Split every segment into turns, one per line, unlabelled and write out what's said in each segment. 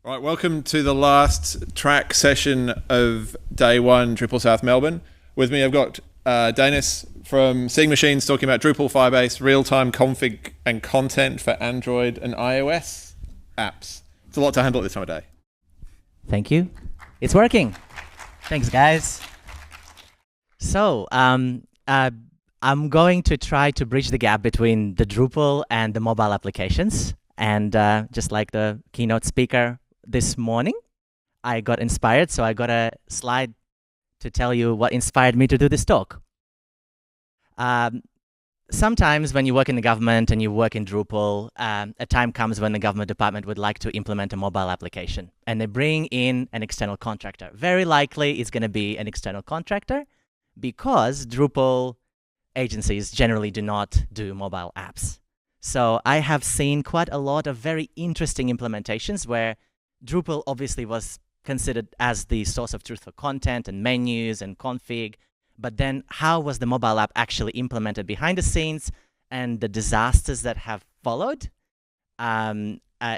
Right, welcome to the last track session of day one, DrupalSouth Melbourne. With me, I've got Daynis from Seeing Machines talking about Drupal Firebase, real-time config and content for Android and iOS apps. It's a lot to handle at this time of day.
Thank you. It's working. Thanks, guys. So, I'm going to try to bridge the gap between the Drupal and the mobile applications. And just like the keynote speaker this morning, I got inspired, so I got a slide to tell you what inspired me to do this talk. Sometimes when you work in the government and you work in Drupal, a time comes when the government department would like to implement a mobile application, and they bring in an external contractor. Very likely it's going to be an external contractor because Drupal agencies generally do not do mobile apps. So I have seen quite a lot of very interesting implementations where Drupal obviously was considered as the source of truth for content and menus and config, but then how was the mobile app actually implemented behind the scenes, and the disasters that have followed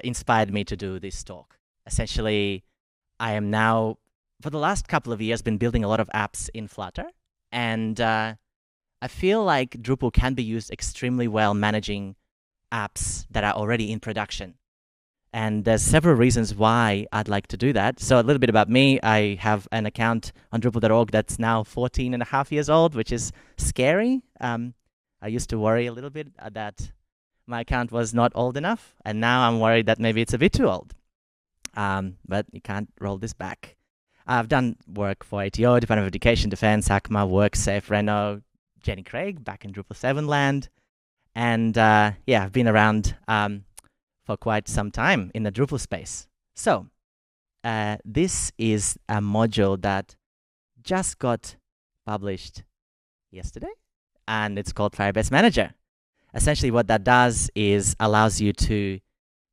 inspired me to do this talk. Essentially, I am now, for the last couple of years, been building a lot of apps in Flutter, and I feel like Drupal can be used extremely well managing apps that are already in production. And there's several reasons why I'd like to do that. So a little bit about me. I have an account on Drupal.org that's now 14 and a half years old, which is scary. I used to worry a little bit that my account was not old enough, and now I'm worried that maybe it's a bit too old. But you can't roll this back. I've done work for ATO, Department of Education, Defense, ACMA, WorkSafe, Renault, Jenny Craig back in Drupal 7 land. And yeah, I've been around for quite some time in the Drupal space. So this is a module that just got published yesterday, and it's called Firebase Manager. Essentially what that does is allows you to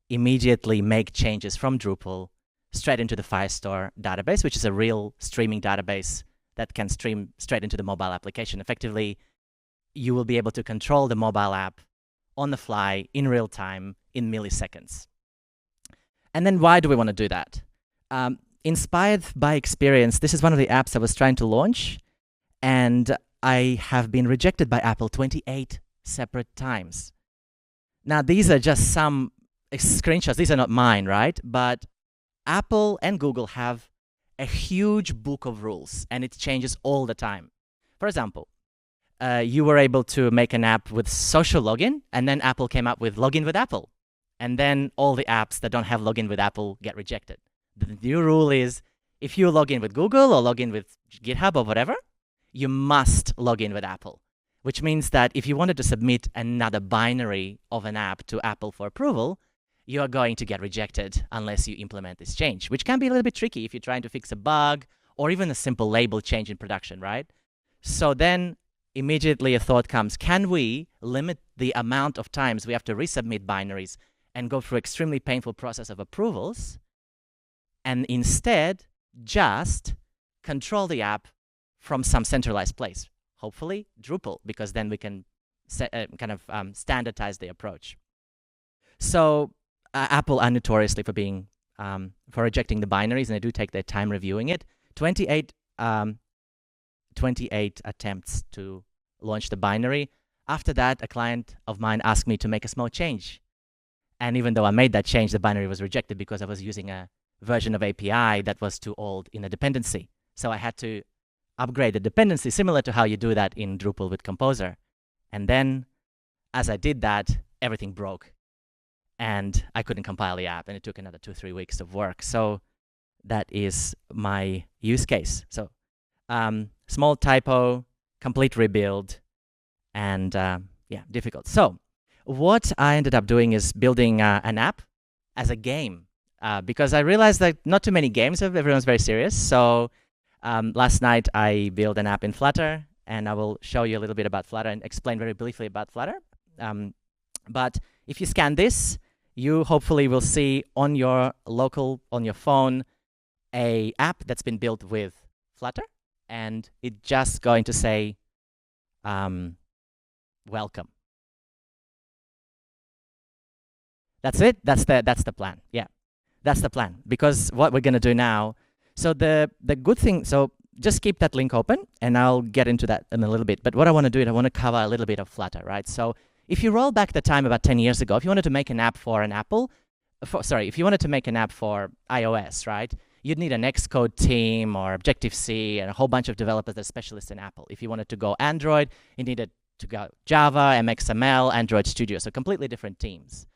immediately make changes from Drupal straight into the Firestore database, which is a real streaming database that can stream straight into the mobile application. Effectively, you will be able to control the mobile app on the fly in real time in milliseconds. And then why do we want to do that? Inspired by experience, this is one of the apps I was trying to launch, and I have been rejected by Apple 28 separate times. Now, these are just some screenshots. These are not mine, right? But Apple and Google have a huge book of rules, and it changes all the time. For example, you were able to make an app with social login, and then Apple came up with login with Apple. And then all the apps that don't have login with Apple get rejected. The new rule is if you log in with Google or log in with GitHub or whatever, you must log in with Apple, which means that if you wanted to submit another binary of an app to Apple for approval, you are going to get rejected unless you implement this change, which can be a little bit tricky if you're trying to fix a bug or even a simple label change in production, right? So then immediately a thought comes, can we limit the amount of times we have to resubmit binaries and go through extremely painful process of approvals, and instead just control the app from some centralized place, hopefully Drupal, because then we can standardize the approach. So Apple are notoriously for being for rejecting the binaries, and they do take their time reviewing it. 28 attempts to launch the binary. After that, a client of mine asked me to make a small change. And even though I made that change, the binary was rejected because I was using a version of API that was too old in a dependency. So I had to upgrade the dependency, similar to how you do that in Drupal with Composer. And then, as I did that, everything broke. And I couldn't compile the app, and it took another 2-3 weeks of work. So that is my use case. So small typo, complete rebuild, and yeah, difficult. So what I ended up doing is building an app as a game because I realized that not too many games, everyone's very serious. So last night I built an app in Flutter, and I will show you a little bit about Flutter and explain very briefly about Flutter. But if you scan this, you hopefully will see on your phone, a app that's been built with Flutter, and it's just going to say, welcome. That's it. That's the plan. Yeah. That's the plan. Because what we're going to do now, so the good thing, so just keep that link open, and I'll get into that in a little bit. But what I want to do is I want to cover a little bit of Flutter, right? So if you roll back the time about 10 years ago, if you wanted to make an app for if you wanted to make an app for iOS, right, you'd need an Xcode team or Objective-C and a whole bunch of developers that are specialists in Apple. If you wanted to go Android, you needed to go Java, MXML, Android Studio, so completely different teams.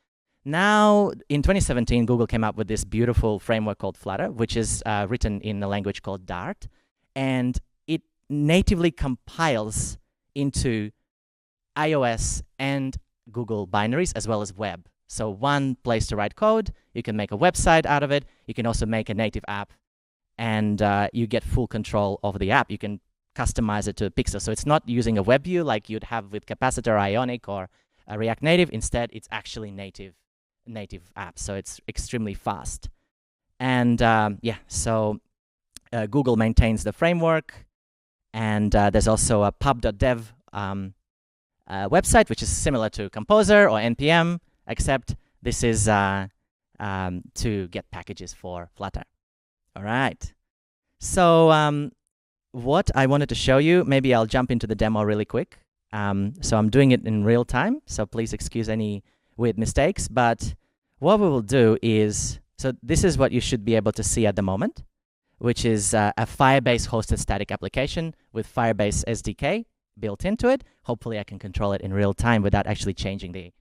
Now, in 2017, Google came up with this beautiful framework called Flutter, which is written in a language called Dart, and it natively compiles into iOS and Google binaries as well as web. So one place to write code, you can make a website out of it, you can also make a native app, and you get full control over the app. You can customize it to a pixel. So it's not using a web view like you'd have with Capacitor, Ionic, or React Native. Instead, it's actually native app, so it's extremely fast. And so Google maintains the framework, and there's also a pub.dev website, which is similar to Composer or NPM, except this is to get packages for Flutter. All right. So what I wanted to show you, maybe I'll jump into the demo really quick. So I'm doing it in real time, so please excuse any weird mistakes. But what we will do is, so this is what you should be able to see at the moment, which is a Firebase hosted static application with Firebase SDK built into it. Hopefully I can control it in real time without actually changing the...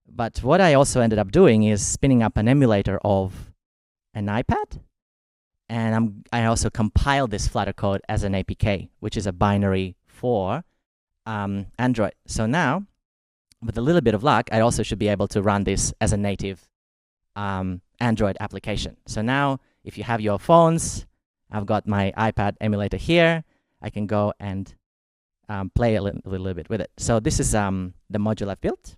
But what I also ended up doing is spinning up an emulator of an iPad. And I also compiled this Flutter code as an APK, which is a binary for Android. So now, with a little bit of luck, I also should be able to run this as a native Android application. So now, if you have your phones, I've got my iPad emulator here. I can go and play a little bit with it. So this is the module I've built,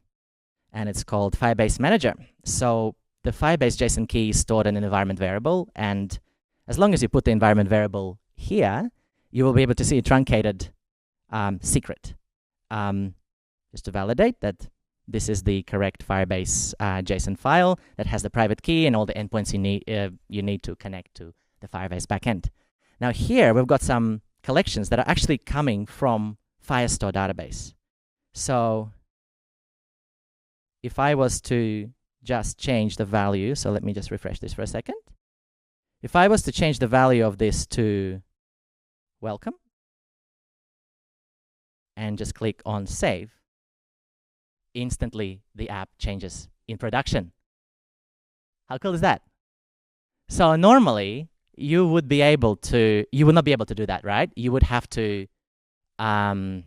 and it's called Firebase Manager. So the Firebase JSON key is stored in an environment variable, and as long as you put the environment variable here, you will be able to see a truncated secret. Just to validate that this is the correct Firebase JSON file that has the private key and all the endpoints you need to connect to the Firebase backend. Now here we've got some collections that are actually coming from Firestore database. So if I was to just change the value, so let me just refresh this for a second. If I was to change the value of this to welcome and just click on save, instantly the app changes in production. How cool is that? So normally you would not be able to do that, right? You would have to resubmit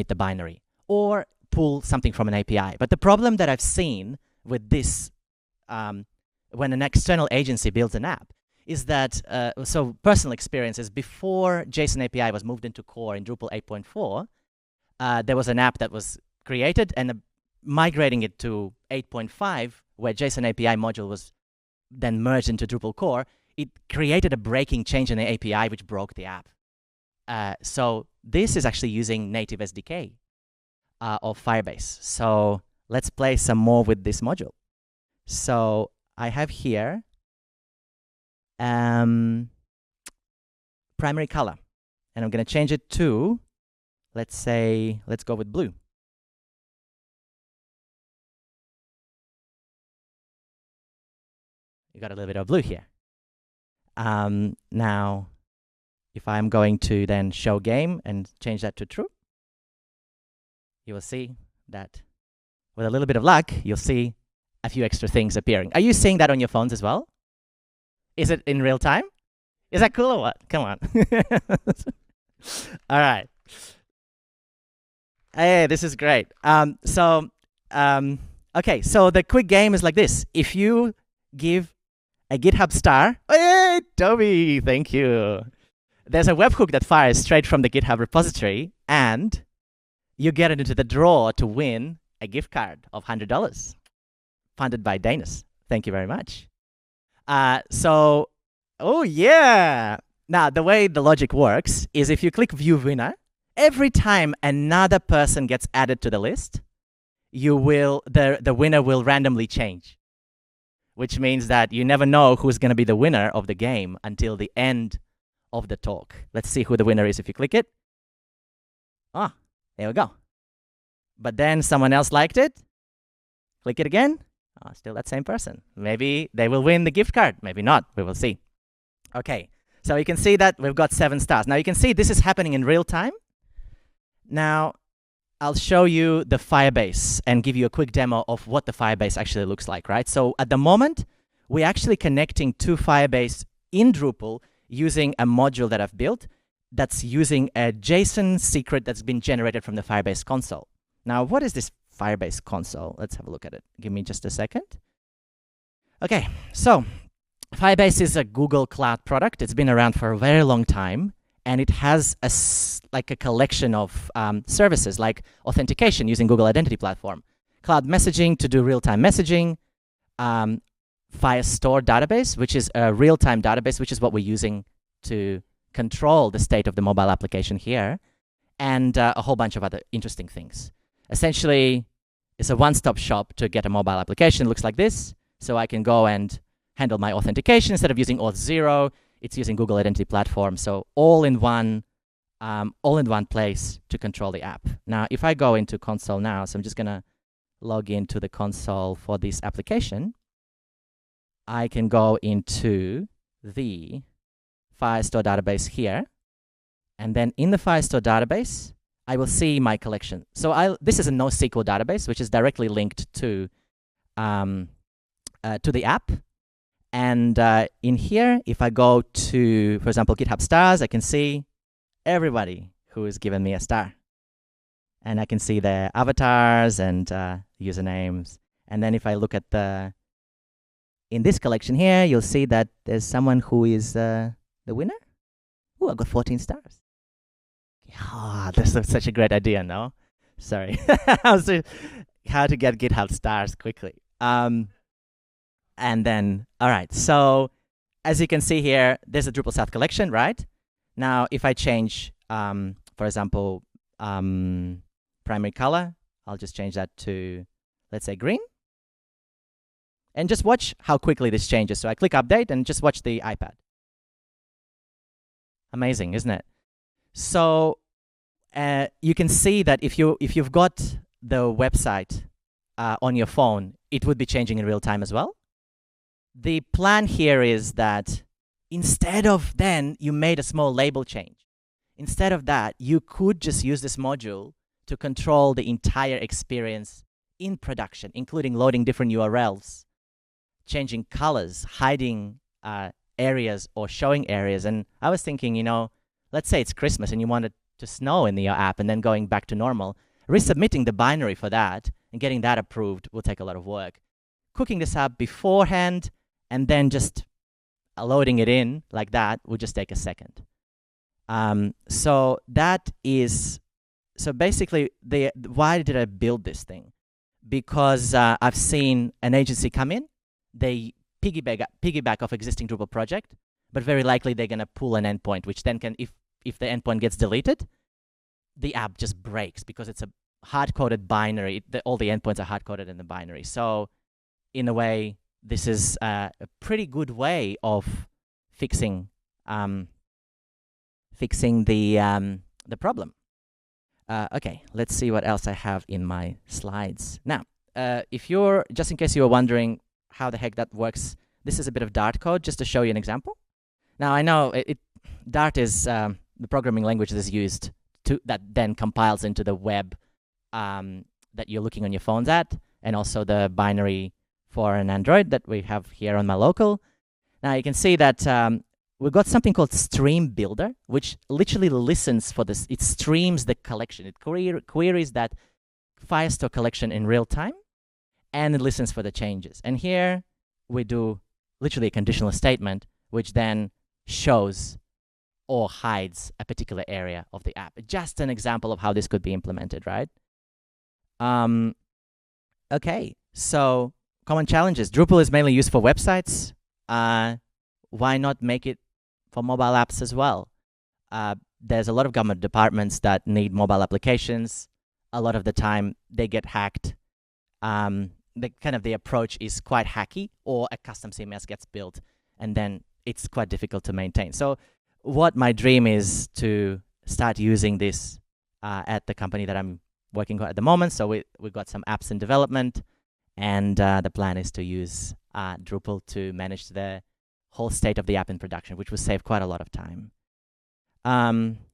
the binary or pull something from an API. But the problem that I've seen with this when an external agency builds an app is that, so personal experience is before JSON API was moved into core in Drupal 8.4, there was an app that was created, and migrating it to 8.5, where JSON API module was then merged into Drupal core, it created a breaking change in the API which broke the app. So this is actually using native SDK of Firebase. So let's play some more with this module. So I have here primary color, and I'm going to change it to, let's go with blue. You got a little bit of blue here. Now, if I'm going to then show game and change that to true, you will see that with a little bit of luck, you'll see a few extra things appearing. Are you seeing that on your phones as well? Is it in real time? Is that cool or what? Come on. All right. Hey, this is great. Okay, so the quick game is like this. If you give a GitHub star, hey, Toby, thank you. There's a webhook that fires straight from the GitHub repository, and you get it into the draw to win a gift card of $100, funded by Daynis. Thank you very much. Oh yeah. Now, the way the logic works is if you click View Winner, every time another person gets added to the list, the winner will randomly change. which means that you never know who's going to be the winner of the game until the end of the talk. Let's see who the winner is if you click it. Ah, there we go. But then someone else liked it. Click it again. Oh, still that same person. Maybe they will win the gift card. Maybe not. We will see. Okay, so you can see that we've got 7 stars. Now you can see this is happening in real time. Now I'll show you the Firebase and give you a quick demo of what the Firebase actually looks like, right? So at the moment, we're actually connecting to Firebase in Drupal using a module that I've built that's using a JSON secret that's been generated from the Firebase console. Now, what is this Firebase console? Let's have a look at it. Give me just a second. Okay, so Firebase is a Google Cloud product. It's been around for a very long time, and it has a collection of services like authentication using Google Identity Platform, cloud messaging to do real-time messaging, Firestore database, which is a real-time database, which is what we're using to control the state of the mobile application here, and a whole bunch of other interesting things. Essentially, it's a one-stop shop to get a mobile application. It looks like this. So I can go and handle my authentication instead of using Auth0. It's using Google Identity Platform. So all in one place to control the app. Now, if I go into console now, so I'm just going to log into the console for this application. I can go into the Firestore database here. And then in the Firestore database, I will see my collection. So this is a NoSQL database, which is directly linked to the app. And in here, if I go to, for example, GitHub stars, I can see everybody who has given me a star. And I can see their avatars and usernames. And then if I look at in this collection here, you'll see that there's someone who is the winner. Oh, I got 14 stars. Oh, this is such a great idea, no? Sorry. How to get GitHub stars quickly. And then, all right. So as you can see here, there's a DrupalSouth collection, right? Now, if I change, for example, primary color, I'll just change that to, let's say, green. And just watch how quickly this changes. So I click update and just watch the iPad. Amazing, isn't it? So you can see that if you've got the website on your phone, it would be changing in real time as well. The plan here is that instead of then you made a small label change. Instead of that, you could just use this module to control the entire experience in production, including loading different URLs, changing colors, hiding areas or showing areas. And I was thinking, let's say it's Christmas and you want it to snow in your app and then going back to normal. Resubmitting the binary for that and getting that approved will take a lot of work. Cooking this up beforehand and then just loading it in like that will just take a second. So basically, why did I build this thing? Because I've seen an agency come in, they piggyback off existing Drupal project, but very likely they're going to pull an endpoint, which then can, if the endpoint gets deleted, the app just breaks because it's a hard-coded binary. All the endpoints are hard-coded in the binary. So in a way, this is a pretty good way of fixing the problem. Okay, let's see what else I have in my slides. Now, just in case you were wondering how the heck that works, this is a bit of Dart code just to show you an example. Now, I know Dart is the programming language that is used that then compiles into the web that you're looking on your phones at, and also the binary for an Android that we have here on my local. Now, you can see that we've got something called Stream Builder, which literally listens for this. It streams the collection. It queries that Firestore collection in real time, and it listens for the changes. And here we do literally a conditional statement, which then shows or hides a particular area of the app. Just an example of how this could be implemented, right? Okay, so common challenges. Drupal is mainly used for websites. Why not make it for mobile apps as well? There's a lot of government departments that need mobile applications. A lot of the time they get hacked. And the approach is quite hacky, or a custom CMS gets built and then it's quite difficult to maintain. So what my dream is to start using this at the company that I'm working at the moment. So we've got some apps in development, and the plan is to use Drupal to manage the whole state of the app in production, which will save quite a lot of time.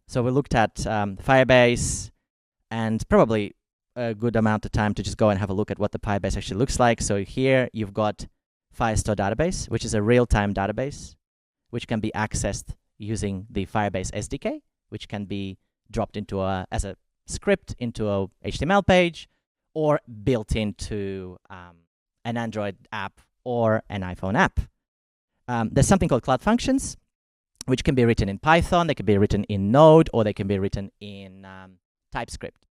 So we looked at Firebase, and probably a good amount of time to just go and have a look at what the Firebase actually looks like. So here you've got Firestore database, which is a real-time database, which can be accessed using the Firebase SDK, which can be dropped into as a script into a HTML page, or built into an Android app or an iPhone app. There's something called Cloud Functions, which can be written in Python, they can be written in Node, or they can be written in TypeScript.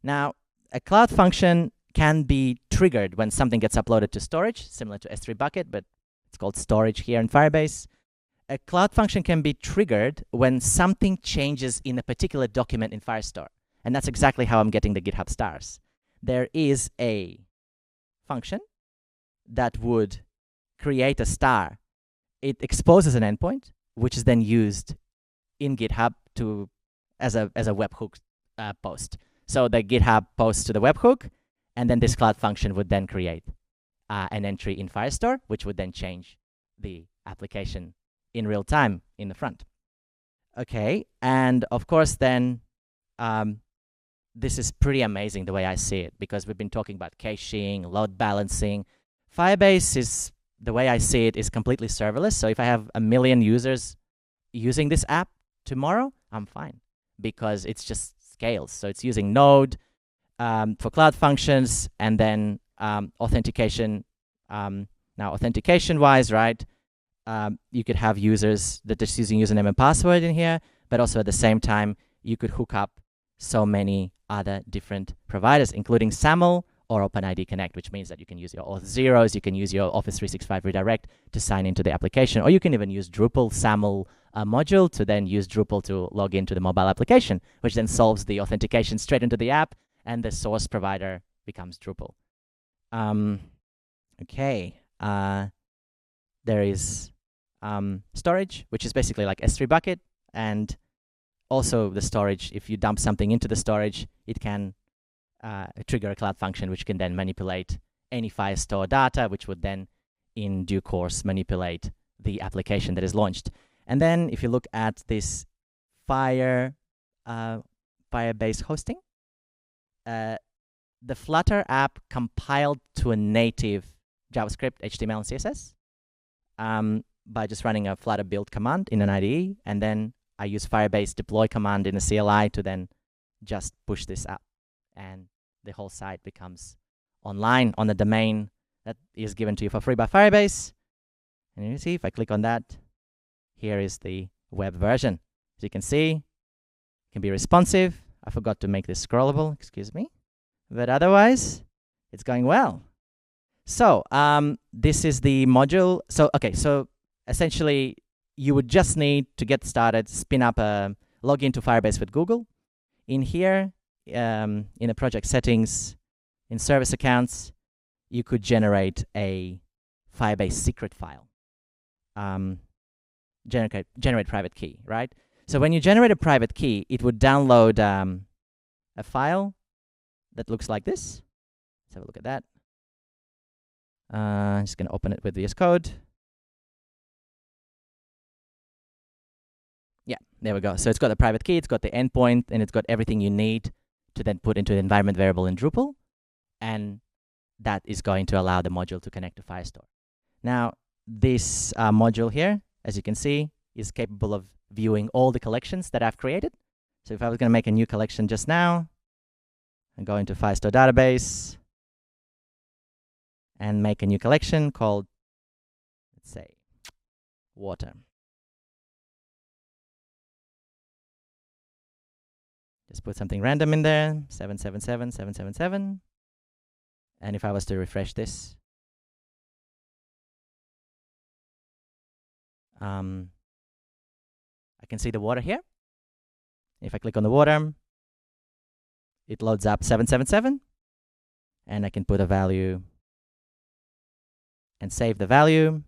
Now, a Cloud Function can be triggered when something gets uploaded to storage, similar to S3 bucket, but it's called storage here in Firebase. A Cloud Function can be triggered when something changes in a particular document in Firestore. And that's exactly how I'm getting the GitHub stars. There is a function that would create a star. It exposes an endpoint, which is then used in GitHub as a webhook post. So the GitHub posts to the webhook, and then this Cloud Function would then create an entry in Firestore, which would then change the application in real time in the front. Okay, and of course then this is pretty amazing the way I see it, because we've been talking about caching, load balancing. Firebase is, the way I see it, is completely serverless. So if I have 1 million users using this app tomorrow, I'm fine, because it's just scales. So it's using Node for Cloud Functions, and then authentication. Now, authentication-wise, right, you could have users that just using username and password in here, but also at the same time, you could hook up so many other different providers, including SAML or OpenID Connect, which means that you can use your Auth0s, you can use your Office 365 Redirect to sign into the application, or you can even use Drupal SAML module to then use Drupal to log into the mobile application, which then solves the authentication straight into the app, and the source provider becomes Drupal. Okay, there is storage, which is basically like S3 bucket, and also the storage, if you dump something into the storage, it can trigger a Cloud Function, which can then manipulate any Firestore data, which would then, in due course, manipulate the application that is launched. And then if you look at this Firebase hosting, the Flutter app compiled to a native JavaScript, HTML, and CSS by just running a Flutter build command in an IDE, and then I use Firebase deploy command in a CLI to then just push this up, and the whole site becomes online on the domain that is given to you for free by Firebase. And you see, if I click on that, here is the web version. As you can see, it can be responsive. I forgot to make this scrollable, excuse me. But otherwise, it's going well. So this is the module. So essentially, you would just need to get started, spin up log into Firebase with Google. In here, in the project settings, in service accounts, you could generate a Firebase secret file. Generate private key, right? So when you generate a private key, it would download a file that looks like this. Let's have a look at that. I'm just going to open it with VS Code. Yeah, there we go. So it's got the private key, it's got the endpoint, and it's got everything you need to then put into the environment variable in Drupal. And that is going to allow the module to connect to Firestore. Now, this module here, as you can see, is capable of viewing all the collections that I've created. So if I was going to make a new collection just now, and go into Firestore database and make a new collection called, let's say, water. Just put something random in there, 777, 777. And if I was to refresh this, I can see the water here. If I click on the water, it loads up 777, and I can put a value and save the value,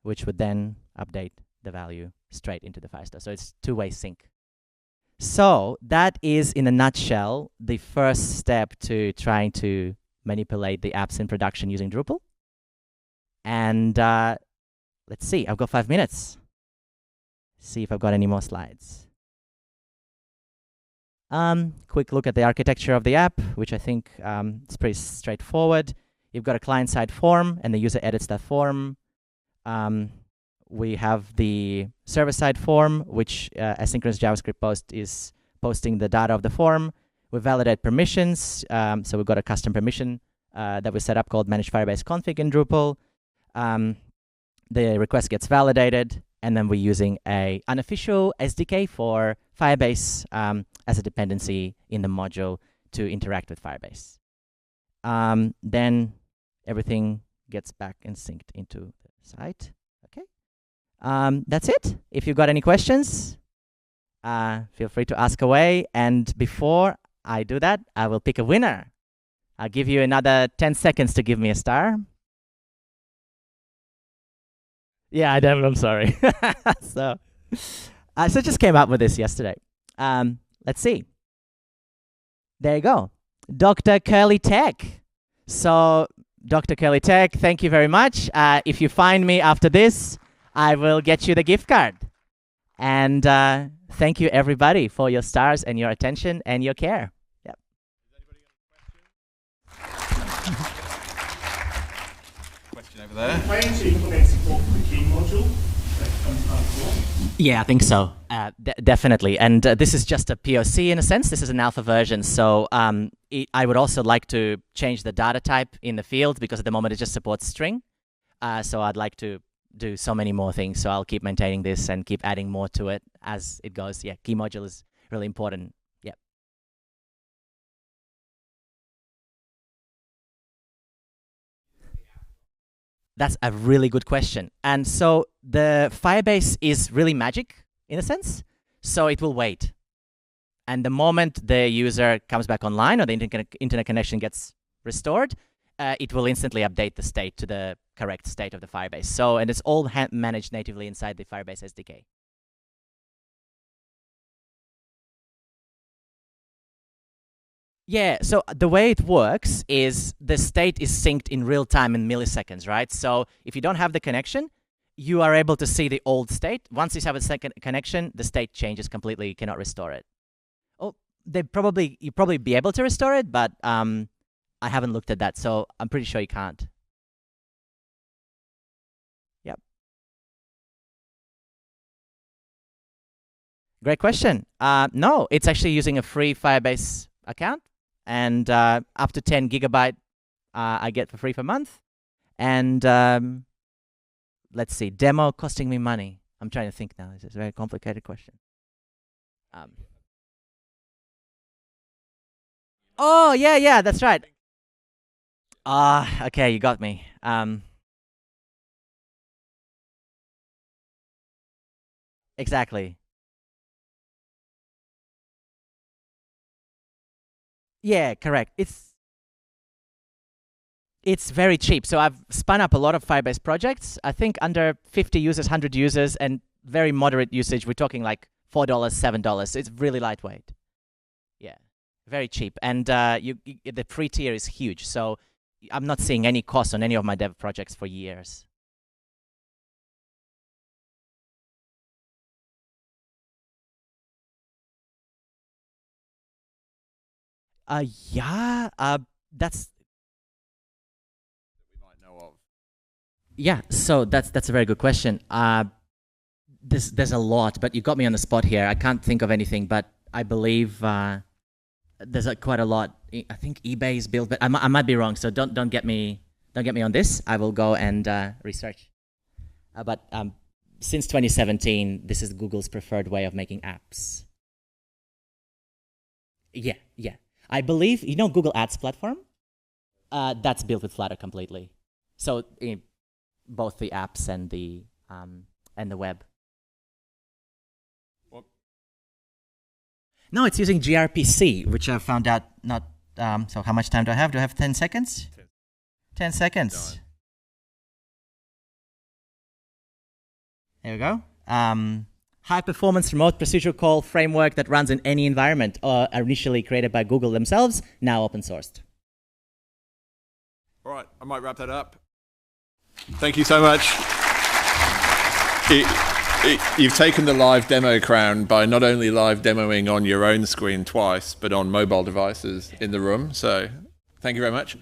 which would then update the value straight into the Firestore. So it's two-way sync. So that is, in a nutshell, the first step to trying to manipulate the apps in production using Drupal. And let's see, I've got 5 minutes. See if I've got any more slides. Quick look at the architecture of the app, which I think is pretty straightforward. You've got a client-side form, and the user edits that form. We have the server-side form, which asynchronous JavaScript post is posting the data of the form. We validate permissions. So we've got a custom permission that we set up called manage Firebase config in Drupal. The request gets validated, and then we're using an unofficial SDK for Firebase as a dependency in the module to interact with Firebase. Then everything gets back and synced into the site. Okay. That's it. If you've got any questions, feel free to ask away. And before I do that, I will pick a winner. I'll give you another 10 seconds to give me a star. Yeah, I'm sorry. So just came up with this yesterday. Let's see. There you go. Dr. Curly Tech. So, Dr. Curly Tech, thank you very much. If you find me after this, I will get you the gift card. And thank you, everybody, for your stars and your attention and your care. Yep.
Question over there.
Planning to implement support for the key module?
Yeah, I think so. Definitely. And this is just a POC in a sense. This is an alpha version. So I would also like to change the data type in the field because at the moment it just supports string. So I'd like to do so many more things. So I'll keep maintaining this and keep adding more to it as it goes. Yeah, key module is really important. Yeah. That's a really good question. And so the Firebase is really magic in a sense. So it will wait. And the moment the user comes back online or the internet connection gets restored, it will instantly update the state to the correct state of the Firebase. So, and it's all managed natively inside the Firebase SDK. Yeah, so the way it works is the state is synced in real time in milliseconds, right? So if you don't have the connection, you are able to see the old state. Once you have a second connection, the state changes completely. You cannot restore it. Oh, you'd probably be able to restore it, but I haven't looked at that, so I'm pretty sure you can't. Yep. Great question. No, it's actually using a free Firebase account. And up to 10 gigabyte I get for free per month. And let's see, demo costing me money. I'm trying to think now. This is a very complicated question. Oh, yeah, that's right. Okay, you got me. Exactly. Yeah, correct. It's very cheap. So I've spun up a lot of Firebase projects. I think under 50 users, 100 users, and very moderate usage. We're talking like $4, $7. It's really lightweight. Yeah, very cheap. And the free tier is huge. So I'm not seeing any cost on any of my dev projects for years. Yeah, that's.
We might know of.
Yeah, so that's a very good question. There's a lot, but you got me on the spot here. I can't think of anything, but I believe there's quite a lot. I think eBay is built, but I might be wrong. So don't get me on this. I will go and research. But since 2017, this is Google's preferred way of making apps. Yeah. I believe, Google Ads platform? That's built with Flutter completely. So both the apps and the web.
What?
No, it's using gRPC, which I found out not. So how much time do I have? Do I have 10 seconds? 10 seconds.
Done.
There we go. High-performance remote procedural call framework that runs in any environment, initially created by Google themselves, now open-sourced.
All right, I might wrap that up. Thank you so much. You've taken the live demo crown by not only live demoing on your own screen twice, but on mobile devices in the room. So thank you very much.